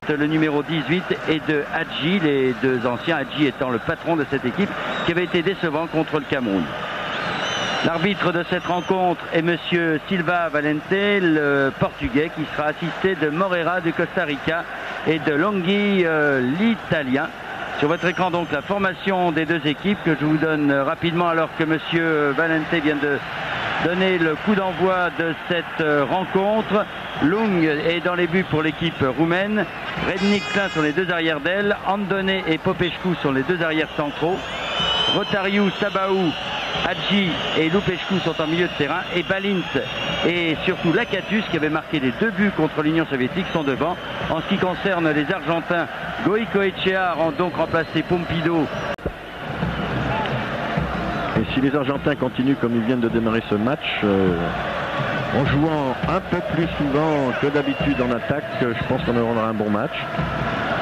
le numéro 18, et de Hadji, les deux anciens, Hadji étant le patron de cette équipe qui avait été décevant contre le Cameroun. L'arbitre de cette rencontre est monsieur Silva Valente, le portugais, qui sera assisté de Moreira du Costa Rica et de Longhi, l'italien. Sur votre écran donc la formation des deux équipes que je vous donne rapidement alors que monsieur Valente vient de donner le coup d'envoi de cette rencontre. Lung est dans les buts pour l'équipe roumaine. Rednik Klein sont les deux arrières d'aile. Andone et Popescu sont les deux arrières centraux. Rotariu, Sabaou, Hadji et Lupescu sont en milieu de terrain. Et Balint et surtout Lakatus, qui avait marqué les deux buts contre l'Union soviétique, sont devant. En ce qui concerne les Argentins, Goicoechea a donc remplacé Pompido. Et si les Argentins continuent comme ils viennent de démarrer ce match, en jouant un peu plus souvent que d'habitude en attaque, je pense qu'on aura un bon match.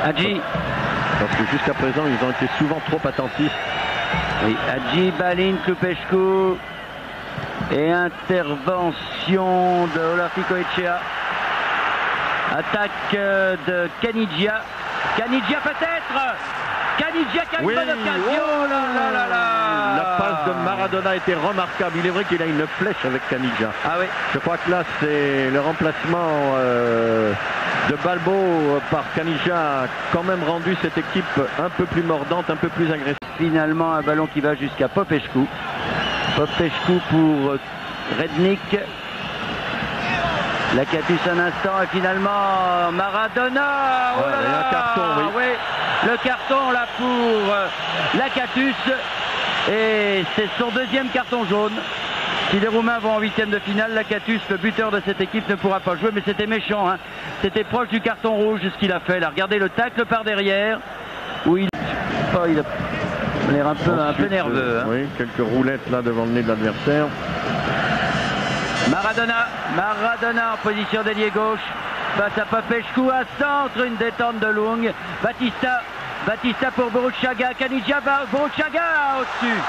Hadji. Parce que jusqu'à présent, ils ont été souvent trop attentifs. Oui, Hadji, Balint, Lupescu. Et intervention de Olarticoechea. Attaque de Caniggia. Caniggia peut-être. Caniggia qui a une bonne occasion. Oh là là là là. La passe de Maradona était remarquable. Il est vrai qu'il a une flèche avec Caniggia. Ah oui. Je crois que là c'est le remplacement de Balbo par Caniggia a quand même rendu cette équipe un peu plus mordante, un peu plus agressive. Finalement un ballon qui va jusqu'à Popescu. Popescu pour Rednik. Lakatus un instant et finalement Maradona. Oh là là, un carton, oui. Oui. Le carton là pour Lakatus. Et c'est son deuxième carton jaune. Si les Roumains vont en huitième de finale, Lakatus, le buteur de cette équipe, ne pourra pas jouer. Mais c'était méchant, hein. C'était proche du carton rouge ce qu'il a fait là. Regardez le tacle par derrière où il a l'air un peu nerveux. Hein. Oui, quelques roulettes là devant le nez de l'adversaire. Maradona en position d'ailier gauche face à Popescu, à centre, une détente de Lung. Batista pour Boruchaga, Caniggia, Boruchaga au-dessus.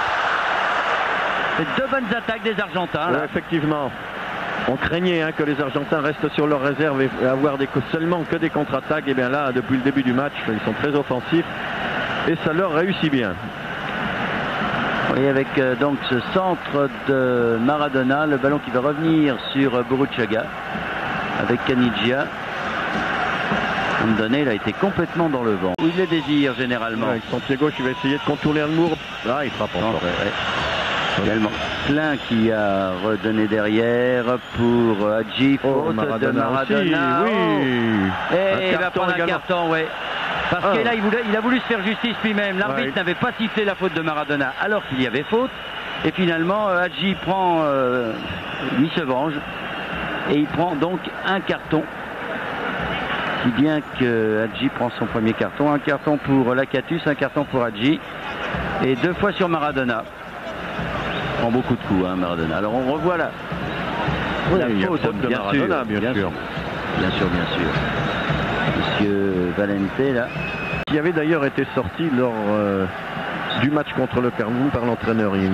C'est deux bonnes attaques des Argentins. Là. Ouais, effectivement. On craignait que les Argentins restent sur leur réserve et avoir seulement que des contre-attaques. Et bien là, depuis le début du match, ils sont très offensifs et ça leur réussit bien. Et avec donc ce centre de Maradona, le ballon qui va revenir sur Boruchaga avec Caniggia. Andone, il a été complètement dans le vent. Où il les désire généralement. Avec son pied gauche, il va essayer de contourner le mur. Là, il frappe encore. Également. Klein qui a redonné derrière pour Hadji, faute de Maradona. Aussi, oui. Et il va prendre un carton, ouais. Parce que là, il a voulu se faire justice lui-même. L'arbitre n'avait pas sifflé la faute de Maradona alors qu'il y avait faute. Et finalement, Hadji prend, lui se venge. Et il prend donc un carton. Si bien que Hadji prend son premier carton. Un carton pour Lakatus, un carton pour Hadji. Et deux fois sur Maradona. Il prend beaucoup de coups, hein, Maradona. Alors on revoit la faute de Maradona, bien sûr. Bien sûr. Monsieur Valente là. Qui avait d'ailleurs été sorti lors du match contre le Cameroun par l'entraîneur. Oui,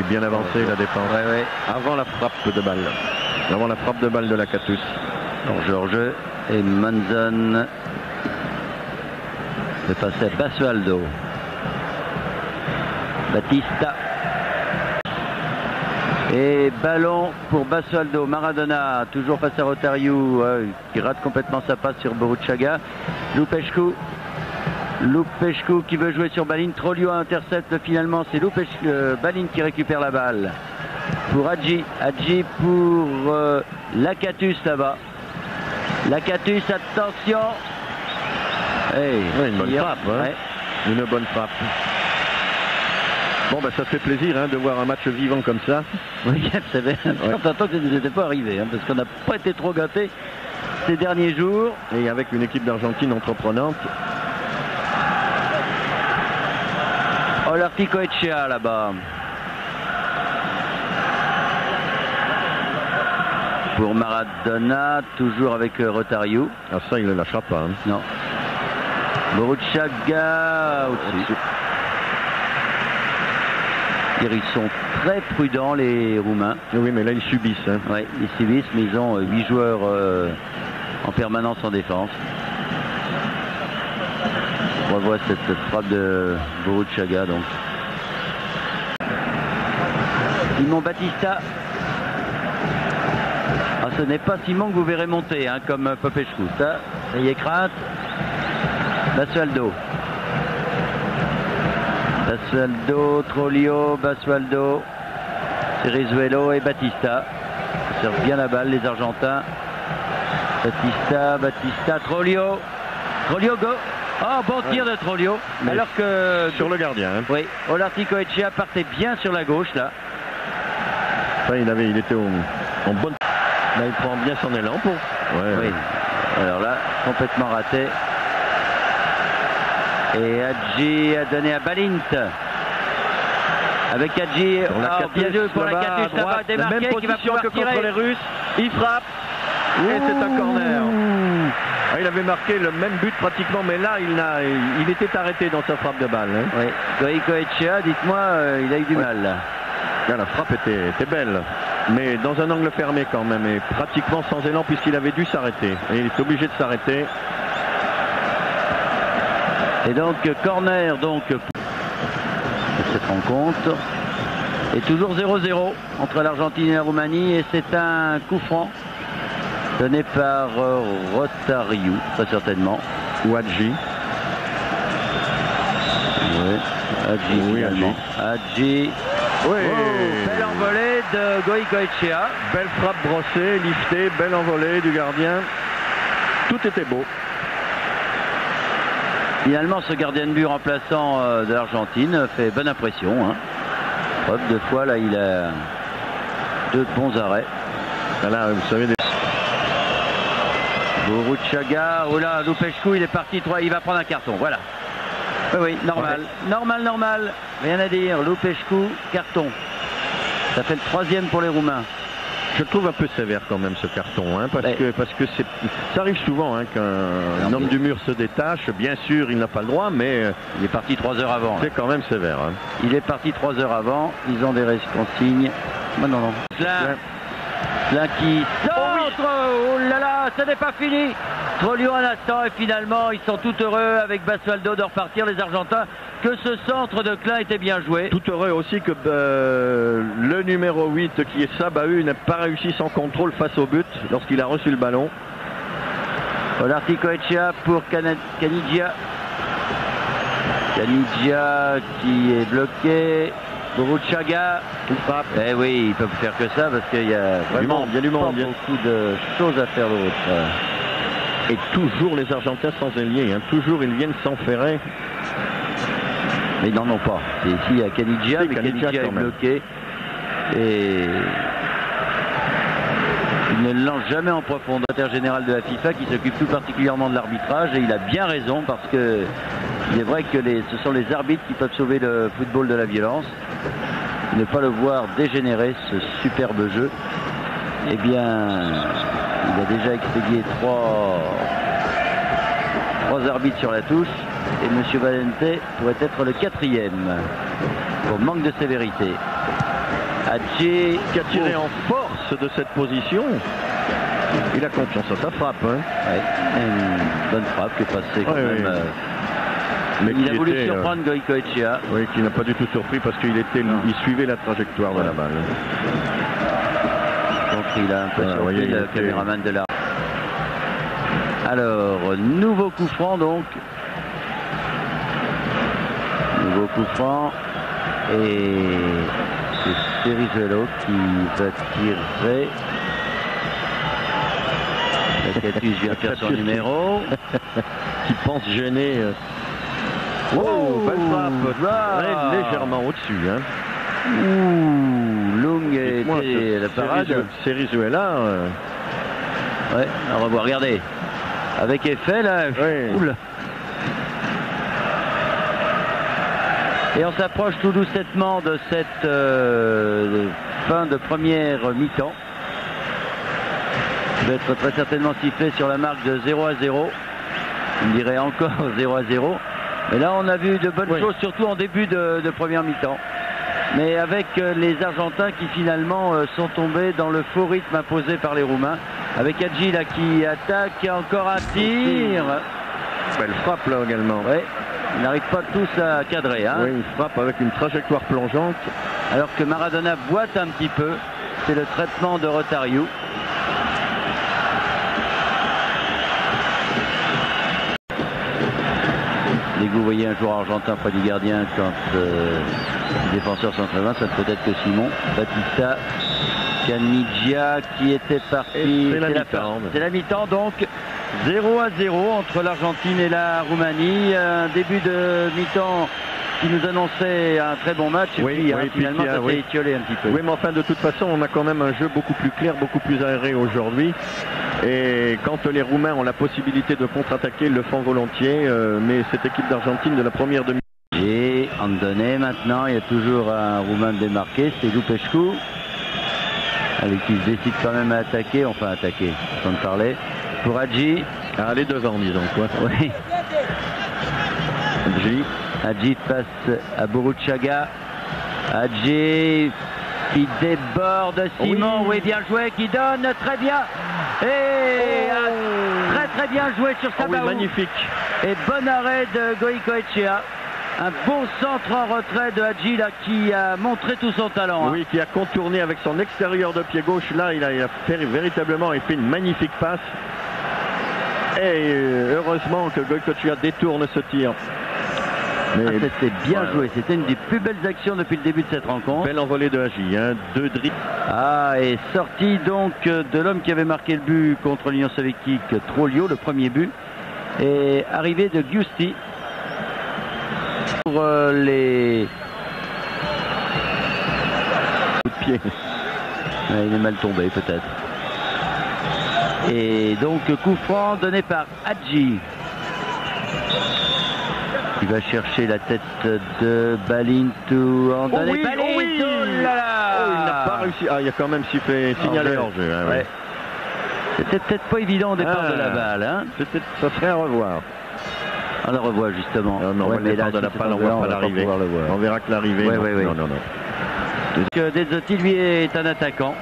bien avancé la défense. Ouais. Avant la frappe de balle. Avant la frappe de balle de Lakatus. Alors Georges et Manzon. C'est passé à Basualdo. Batista. Et ballon pour Basualdo. Maradona, toujours face à Rotariu, qui rate complètement sa passe sur Boruchaga. Lupescu qui veut jouer sur Balint. Trollio intercepte finalement. C'est Balint qui récupère la balle. Pour Hadji pour Lakatus là-bas. Lakatus, attention. Une bonne frappe. Une bonne frappe. Bon, ça fait plaisir de voir un match vivant comme ça. Oui, ça fait un temps que ça ne nous était pas arrivé, parce qu'on n'a pas été trop gâtés ces derniers jours. Et avec une équipe d'Argentine entreprenante. Olarticoechea là-bas. Pour Maradona, toujours avec Rotariu. Ah, ça, il ne lâchera pas. Non. Boruchaga au-dessus. Ils sont très prudents, les Roumains. Oui, mais là, ils subissent. Hein. Oui, ils subissent, mais ils ont 8 joueurs en permanence en défense. On revoit cette frappe de Boruchaga, donc. Simon Batista. Ah, ce n'est pas Simon que vous verrez monter, hein, comme Popescu. Ça y est, crainte. Basualdo. Basualdo, Trollio, Basualdo, Cerizuelo et Batista. Ils servent bien la balle, les Argentins. Batista, Trollio. Trollio, go. Oh, bon tir de Trollio. Mais alors que... Sur le gardien. Hein. Oui, Olarticoechea partait bien sur la gauche, là. Enfin, il était en bonne... Là, il prend bien son élan pour... Ouais. Oui. Alors là, complètement raté. Et Hadji a donné à Balint. Avec Hadji, bien joué pour la Catus, ça va démarquer, qui va pouvoir tirer. Contre les Russes. Il frappe. Et c'est un corner. Ah, il avait marqué le même but pratiquement, mais là, il était arrêté dans sa frappe de balle. Hein. Oui. Goïcoechea, dites-moi, il a eu du mal là. Là, la frappe était belle, mais dans un angle fermé quand même, et pratiquement sans élan puisqu'il avait dû s'arrêter. Et il est obligé de s'arrêter. Et donc corner donc pour cette rencontre. Et toujours 0-0 entre l'Argentine et la Roumanie. Et c'est un coup franc donné par Rotariu, très certainement. Ou Hadji. Oui, Hadji finalement. Hadji. Oui. Oh, belle envolée de Goïcoechea. Belle frappe brossée, liftée, belle envolée du gardien. Tout était beau. Finalement, ce gardien de but remplaçant de l'Argentine fait bonne impression. Hein. Preuve de fois, là, il a 2 bons arrêts. Là, vous savez... Boruchaga, oh là, Lupescu, il est parti, il va prendre un carton, voilà. Oui, normal. Ouais. Normal. Rien à dire. Lupescu, carton. Ça fait le 3e pour les Roumains. Je trouve un peu sévère quand même ce carton, hein, parce que ça arrive souvent hein, qu'un homme du mur se détache. Bien sûr, il n'a pas le droit, mais il est parti 3 heures avant. C'est quand même sévère. Hein. Il est parti 3 heures avant. Ils ont des consignes. Non. Là qui centre. Oh là là, ça n'est pas fini. Trollio un instant et finalement ils sont tout heureux avec Basualdo de repartir, les Argentins, que ce centre de Klein était bien joué. Tout heureux aussi que le numéro 8 qui est Sabahu n'a pas réussi son contrôle face au but lorsqu'il a reçu le ballon. Olarticoechea pour Canigia. Canigia qui est bloqué. Boruchaga. Eh oui, ils peuvent faire que ça parce qu'il y a vraiment beaucoup de choses à faire d'autre. Et toujours les Argentins sans ailier, hein. Toujours ils viennent s'enferrer. Mais ils n'en ont pas. Ici il y a Canigia, mais Canigia est bloqué. Et il ne lance jamais en profondeur. Le secrétaire général de la FIFA qui s'occupe tout particulièrement de l'arbitrage, et il a bien raison parce que il est vrai que ce sont les arbitres qui peuvent sauver le football de la violence. Ne pas le voir dégénérer, ce superbe jeu. Eh bien, il a déjà expédié 3 arbitres sur la touche. Et M. Valente pourrait être le 4e. Pour manque de sévérité. Hadji qui a tiré en force de cette position. Il a confiance à sa frappe. Hein. Ouais, une bonne frappe qui est passée quand même. Mais il a voulu surprendre Goïcoechea. Oui, qui n'a pas du tout surpris parce qu'il suivait la trajectoire de la balle. Donc il a un peu surpris le caméraman de la... Alors, nouveau coup franc donc. Nouveau coup franc. Et c'est Cerizuelo qui va tirer. La Catus vient faire son numéro. Qui pense gêner. Oh, belle frappe. Légèrement au-dessus. Hein. Ouh, Long et la parade. Cerizuela. Ouais, on va voir, regardez. Avec effet là. Ouais. Oula. Et on s'approche tout doucement de cette fin de première mi-temps. Il va être très certainement sifflé sur la marque de 0-0. On dirait encore 0-0. Mais là, on a vu de bonnes choses, surtout en début de première mi-temps. mais avec les Argentins qui finalement sont tombés dans le faux rythme imposé par les Roumains. Avec Hadji là qui attaque, et encore un tir. Belle frappe là également. Ouais, ils n'arrivent pas tous à cadrer. Hein. Oui, une frappe avec une trajectoire plongeante. Alors que Maradona boite un petit peu. C'est le traitement de Rotario. Dès que vous voyez un joueur argentin près du gardien quand les défenseurs sont très loin, ça ne peut être que Simon. Batista, Caniggia qui était parti. C'est la mi-temps donc 0-0 entre l'Argentine et la Roumanie. Un début de mi-temps qui nous annonçait un très bon match et puis finalement ça s'est étiolé un petit peu. Oui, mais enfin de toute façon on a quand même un jeu beaucoup plus clair, beaucoup plus aéré aujourd'hui. Et quand les Roumains ont la possibilité de contre-attaquer, ils le font volontiers. Mais cette équipe d'Argentine de la première demi. Et Andone maintenant, il y a toujours un Roumain démarqué, c'est Lupescu. Avec qui se décide quand même à attaquer, enfin attaquer, sans parler. Pour Hadji. Ah, les devants, disons quoi. Oui. Hadji. Hadji passe à Burruchaga. Hadji qui déborde Simon, oui bien joué, qui donne très bien. Et très bien joué sur Sabaou. Magnifique. Et bon arrêt de Goicoechea. Un bon centre en retrait de Hadji là, qui a montré tout son talent. Oui, qui a contourné avec son extérieur de pied gauche. Là, il a fait véritablement fait une magnifique passe. Et heureusement que Goicoechea détourne ce tir. C'était bien joué, c'était une des plus belles actions depuis le début de cette rencontre. Belle envolée de Hadji, hein. 2 dribbles. Et sortie donc de l'homme qui avait marqué le but contre l'Union soviétique, Trollio, le premier but. Et arrivée de Giusti pour les coups de pied. Il est mal tombé peut-être. Et donc coup franc donné par Hadji. Il va chercher la tête de Balintou. Oh là là. Il n'a pas réussi. Il a quand même signalé hors-jeu. Ouais. C'était peut-être pas évident au départ de la balle. Hein. Ça serait à revoir. On la revoit justement. Non, mais là, de la balle, on ne voit pas l'arrivée. On verra que l'arrivée. Oui. Non. Donc Dezzotti, lui, est un attaquant.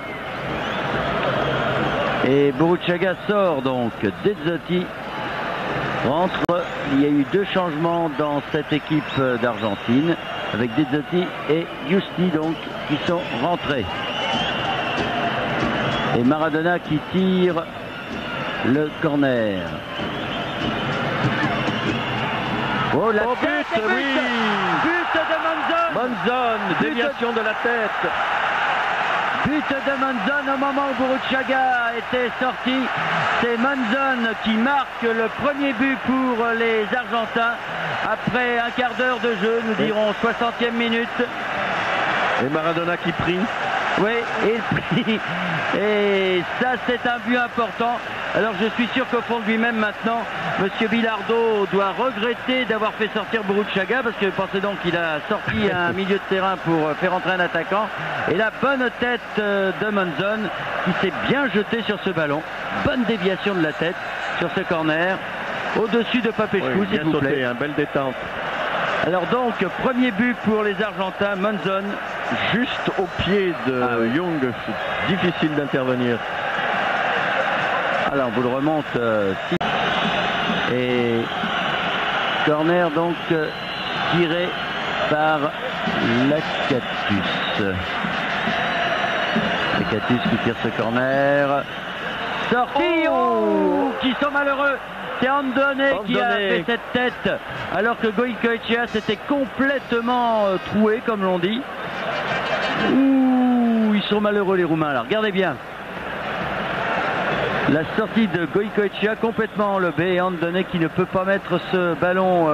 Et Burruchaga sort donc. Dezzotti rentre. Il y a eu 2 changements dans cette équipe d'Argentine avec Dezzotti et Giusti donc qui sont rentrés. Et Maradona qui tire le corner. Oh la tête, but de Monzon. Monzon, déviation de la tête. But de Monzon au moment où Burruchaga était sorti. C'est Monzon qui marque le premier but pour les Argentins après un quart d'heure de jeu, nous dirons 60e minute. Et Maradona qui prie. Oui, il prie. Et ça, c'est un but important. Alors je suis sûr qu'au fond de lui-même maintenant, M. Bilardo doit regretter d'avoir fait sortir Burruchaga parce que pensez donc qu'il a sorti un milieu de terrain pour faire entrer un attaquant. Et la bonne tête de Monzon qui s'est bien jeté sur ce ballon. Bonne déviation de la tête sur ce corner. Au-dessus de Popescu, s'il vous plaît. Belle détente. Alors donc, premier but pour les Argentins, Monzon. Juste au pied de Young, difficile d'intervenir. Alors, on vous le remonte. Et corner donc tiré par Lakatus. Lakatus qui tire ce corner. Sorti, qui sont malheureux. C'est Andone qui a fait cette tête, alors que Goicoechea s'était complètement troué, comme l'on dit. Ouh, ils sont malheureux les Roumains. Alors, regardez bien. La sortie de Goicoechea complètement enlevée et Andone qui ne peut pas mettre ce ballon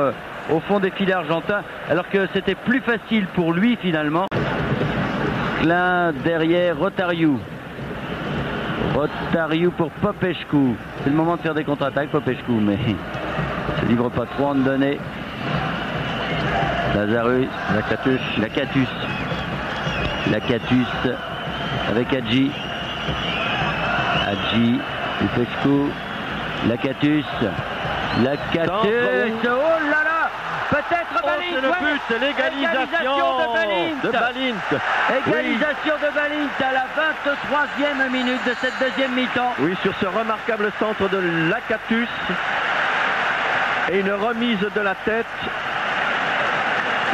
au fond des filets argentins, alors que c'était plus facile pour lui finalement. Là derrière Rotario. Rotario pour Popescu. C'est le moment de faire des contre-attaques, Popescu, mais il ne se livre pas trop. Andone. Lazarus. Lakatus avec Hadji. Popescu. Lakatus. Oh là là, peut-être Balint. C'est le but, c'est l'égalisation de Balint. Égalisation de Balint à la 23e minute de cette deuxième mi-temps. Oui, sur ce remarquable centre de Lakatus. Et une remise de la tête.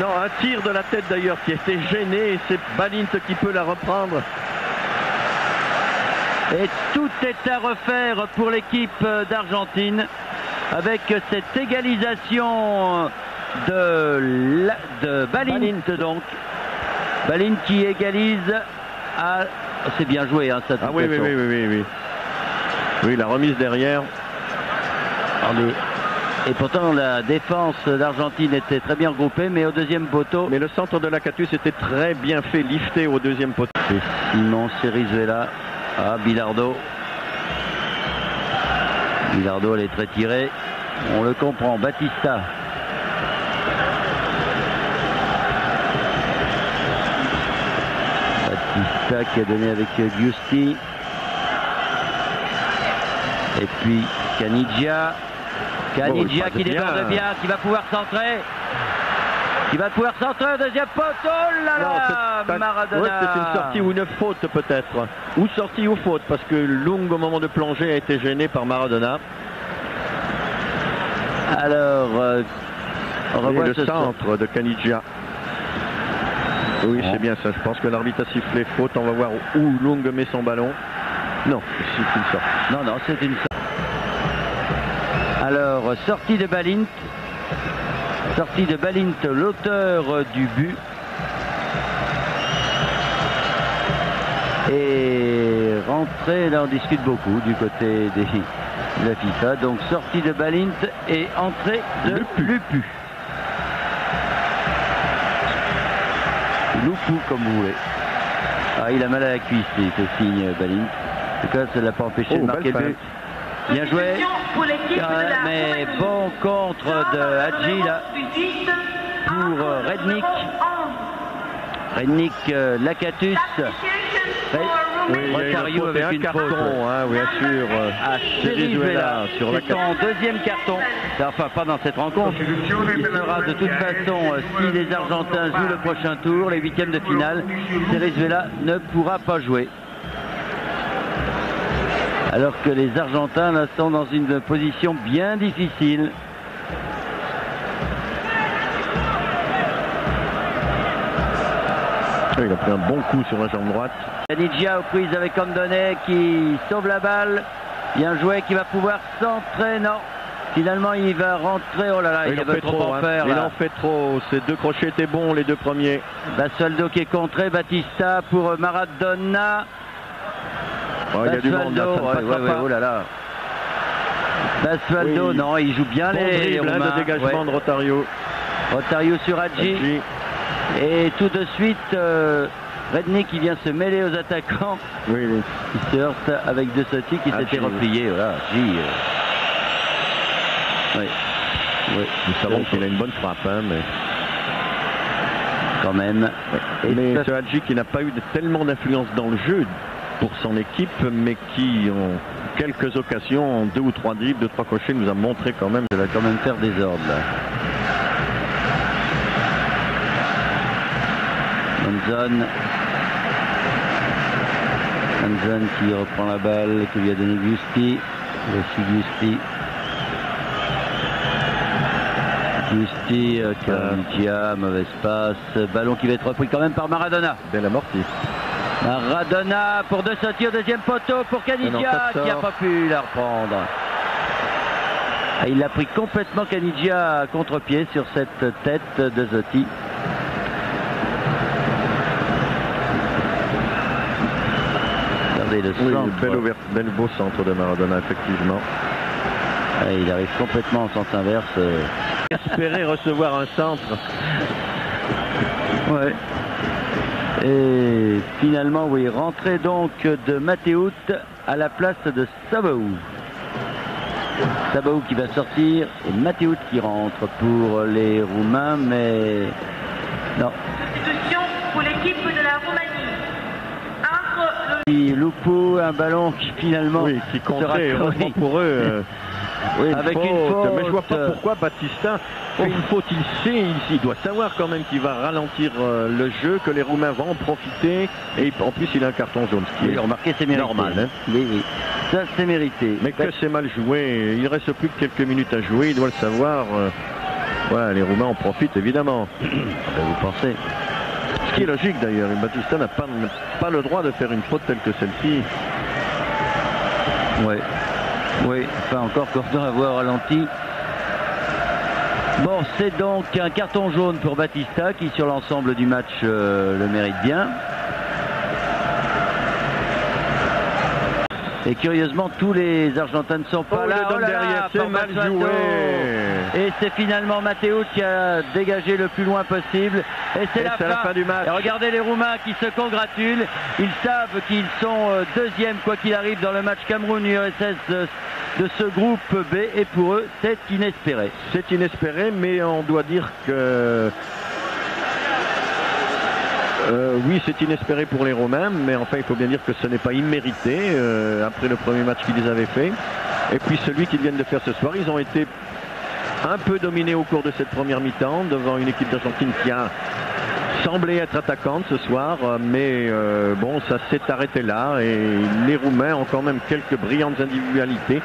Non, un tir de la tête d'ailleurs qui était gêné. C'est Balint qui peut la reprendre. Et tout est à refaire pour l'équipe d'Argentine avec cette égalisation de Balint. Donc Balint qui égalise à... C'est bien joué, hein, ça. Ah oui. Oui, la remise derrière. Et pourtant la défense d'Argentine était très bien regroupée, mais au deuxième poteau. Mais le centre de Lakatus était très bien fait, lifté au deuxième poteau. Et Simon Cerizuela. Ah, Bilardo. Bilardo, elle est très tirée. On le comprend. Batista. Batista qui a donné avec Giusti. Et puis Caniggia. Caniggia qui déborde bien, qui va pouvoir centrer. Qui va pouvoir centrer au deuxième poteau. Oh là là, Maradona. Ouais, c'est une sortie ou une faute peut-être. Ou sortie ou faute, parce que Lung au moment de plonger a été gêné par Maradona. Alors, on revoit le centre de Caniggia. Oui, c'est bien ça. Je pense que l'arbitre a sifflé faute. On va voir où Lung met son ballon. Non, c'est une sortie. Non, c'est une sortie. Alors, sortie de Balint. Sortie de Balint, l'auteur du but. Et rentrée, là on discute beaucoup du côté de la FIFA. Donc sortie de Balint et entrée de Lupu. Lupu comme vous voulez. Ah, il a mal à la cuisse, ce signe Balint. En tout cas, ça ne l'a pas empêché de marquer le but. Bien joué, mais bon contre de Hadji là pour Rednik. Rednik, Lakatus. Rotario avec une carton, bien sûr. Cerizuela sur c'est son deuxième carton. Enfin, pas dans cette rencontre. Il sera de toute façon, si les Argentins jouent le prochain tour, les huitièmes de finale, Cerizuela ne pourra pas jouer. Alors que les Argentins là, sont dans une position bien difficile. Il a pris un bon coup sur la jambe droite. Caniggia aux prises avec Andone qui sauve la balle. Bien joué, qui va pouvoir centrer. Non, finalement il va rentrer. Oh là là, il avait trop en faire. Il en fait trop. Ces deux crochets étaient bons, les deux premiers. Basualdo qui est contré. Batista pour Maradona. Oh, il y a du monde là, ça ne passera pas. Oh là là. Basualdo, non, il joue bien les Roumains. De dégagement de Rotario. Rotario sur Hadji. Et tout de suite, Rednik qui vient se mêler aux attaquants. Oui. Il se heurte avec De Sotti qui s'était replié. Voilà, Hadji. Oui. Nous savons qu'il a une bonne frappe, mais quand même. Oui. Mais ce Hadji qui n'a pas eu tellement d'influence dans le jeu pour son équipe, mais qui en quelques occasions, en 2 ou 3 dribbles, 2 ou 3 crochets, nous a montré quand même. Ça va quand même faire des ordres là. Hanson qui reprend la balle, qui lui a donné Giusti. Voici Giusti. Caniggia, mauvaise passe. Ballon qui va être repris quand même par Maradona. Belle amortie. Maradona pour De Sotti au deuxième poteau pour Caniggia qui n'a pas pu la reprendre. Et il l'a pris complètement Caniggia à contre-pied sur cette tête de Sotti. Bel beau centre de Maradona, effectivement. Et il arrive complètement en sens inverse. Espérer recevoir un centre. Ouais. Et finalement, oui, rentrée donc de Matteut à la place de Sabaou. Sabaou qui va sortir et Matteut qui rentre pour les Roumains, mais non. Substitution pour l'équipe de la Roumanie. Lupu, un ballon qui finalement qui comptait heureusement pour eux. Oui, avec une faute. Mais je vois pas pourquoi Batista fait une faute. Il sait, il doit savoir quand même qu'il va ralentir le jeu, que les Roumains vont en profiter. Et en plus, il a un carton jaune. Ce qui est remarquez, c'est mérité. Normal. Hein. Oui, oui. Ça, c'est mérité. Mais que c'est mal joué. Il reste plus que quelques minutes à jouer. Il doit le savoir. Voilà, les Roumains en profitent évidemment. Vous pensez? Ce qui est logique d'ailleurs. Batista n'a pas le droit de faire une faute telle que celle-ci. Ouais. Oui, enfin encore content d'avoir ralenti. Bon, c'est donc un carton jaune pour Batista qui sur l'ensemble du match le mérite bien. Et curieusement, tous les Argentins ne sont pas là. Derrière, c'est mal joué. Et c'est finalement Matteo qui a dégagé le plus loin possible. Et c'est la fin du match. Et regardez les Roumains qui se congratulent. Ils savent qu'ils sont deuxièmes, quoi qu'il arrive, dans le match Cameroun-URSS de ce groupe B. Et pour eux, c'est inespéré. C'est inespéré, mais on doit dire que... oui, c'est inespéré pour les Romains, mais enfin, il faut bien dire que ce n'est pas immérité après le premier match qu'ils avaient fait. Et puis celui qu'ils viennent de faire ce soir, ils ont été un peu dominés au cours de cette première mi-temps devant une équipe d'Argentine qui a semblé être attaquante ce soir, mais bon, ça s'est arrêté là et les Roumains ont quand même quelques brillantes individualités